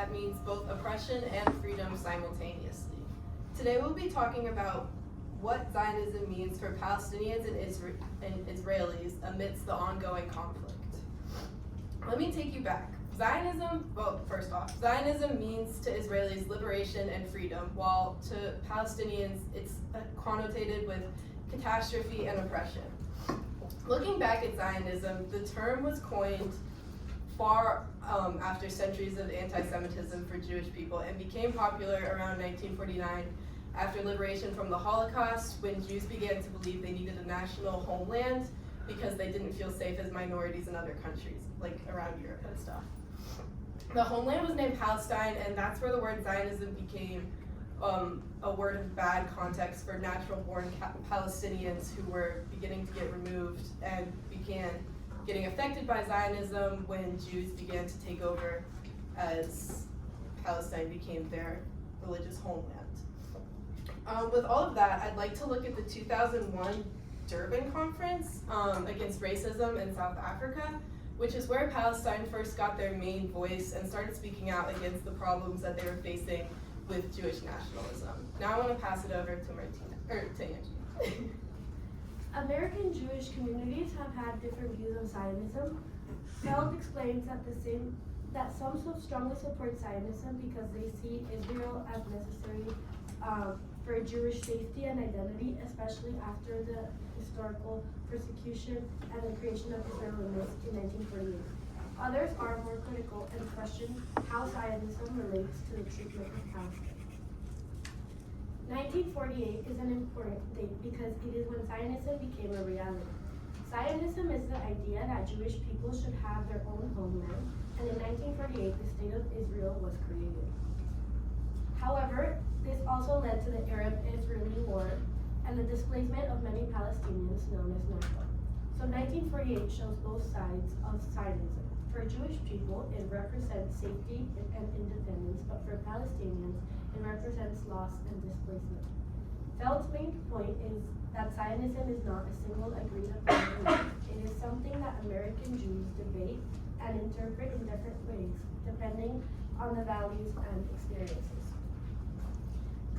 that means both oppression and freedom simultaneously. Today we'll be talking about what Zionism means for Palestinians and Israelis amidst the ongoing conflict. Let me take you back. First off, Zionism means to Israelis liberation and freedom, while to Palestinians it's connotated with catastrophe and oppression. Looking back at Zionism, the term was coined far after centuries of anti-Semitism for Jewish people and became popular around 1949 after liberation from the Holocaust, when Jews began to believe they needed a national homeland because they didn't feel safe as minorities in other countries, like around Europe and stuff. The homeland was named Palestine, and that's where the word Zionism became a word of bad context for natural-born Palestinians who were beginning to get removed and began getting affected by Zionism when Jews began to take over as Palestine became their religious homeland. With all of that, I'd like to look at the 2001 Durban Conference against racism in South Africa, which is where Palestine first got their main voice and started speaking out against the problems that they were facing with Jewish nationalism. Now I want to pass it over to Angie. American Jewish communities have had different views on Zionism. Feld explains that some so strongly support Zionism because they see Israel as necessary for Jewish safety and identity, especially after the historical persecution and the creation of Israel in 1948. Others are more critical and question how Zionism relates to the treatment of Palestine. 1948 is an important date because it is when Zionism became a reality. Zionism is the idea that Jewish people should have their own homeland, and in 1948 the State of Israel was created. However, this also led to the Arab-Israeli War and the displacement of many Palestinians known as Nakba. So 1948 shows both sides of Zionism. For Jewish people, it represents safety and independence, but for Palestinians, it represents loss and displacement. Feld's main point is that Zionism is not a single agreed upon belief. It is something that American Jews debate and interpret in different ways, depending on the values and experiences.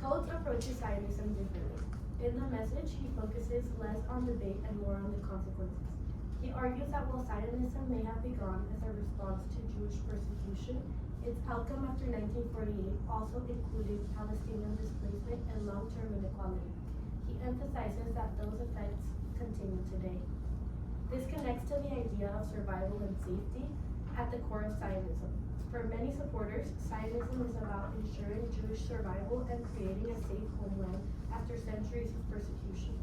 Coates approaches Zionism differently. In the message, he focuses less on debate and more on the consequences. He argues that while Zionism may have begun as a response to Jewish persecution, its outcome after 1948 also included Palestinian displacement and long-term inequality. He emphasizes that those effects continue today. This connects to the idea of survival and safety at the core of Zionism. For many supporters, Zionism is about ensuring Jewish survival and creating a safe homeland after centuries of persecution.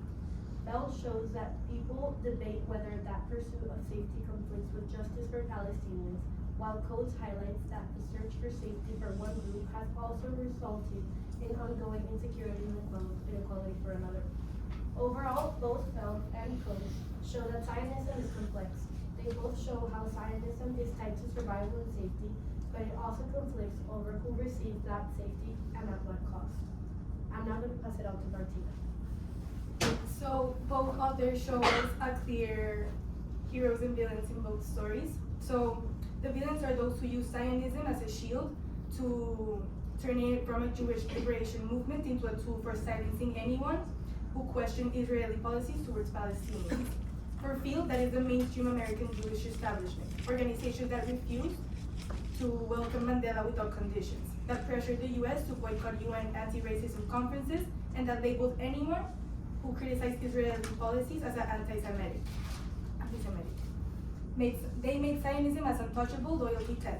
Bell shows that people debate whether that pursuit of safety conflicts with justice for Palestinians, while Coates highlights that the search for safety for one group has also resulted in ongoing insecurity and inequality for another. Overall, both Feld and Coates show that Zionism is complex. They both show how Zionism is tied to survival and safety, but it also conflicts over who receives that safety and at what cost. I'm now going to pass it on to Martina. So both authors show us a clear heroes and villains in both stories. So the villains are those who use Zionism as a shield to turn it from a Jewish liberation movement into a tool for silencing anyone who question Israeli policies towards Palestinians. For Field, that is the mainstream American Jewish establishment, organizations that refuse to welcome Mandela without conditions, that pressured the US to boycott UN anti-racism conferences, and that labeled anyone who criticized Israeli policies as an anti-Semitic. They made Zionism as untouchable loyalty test.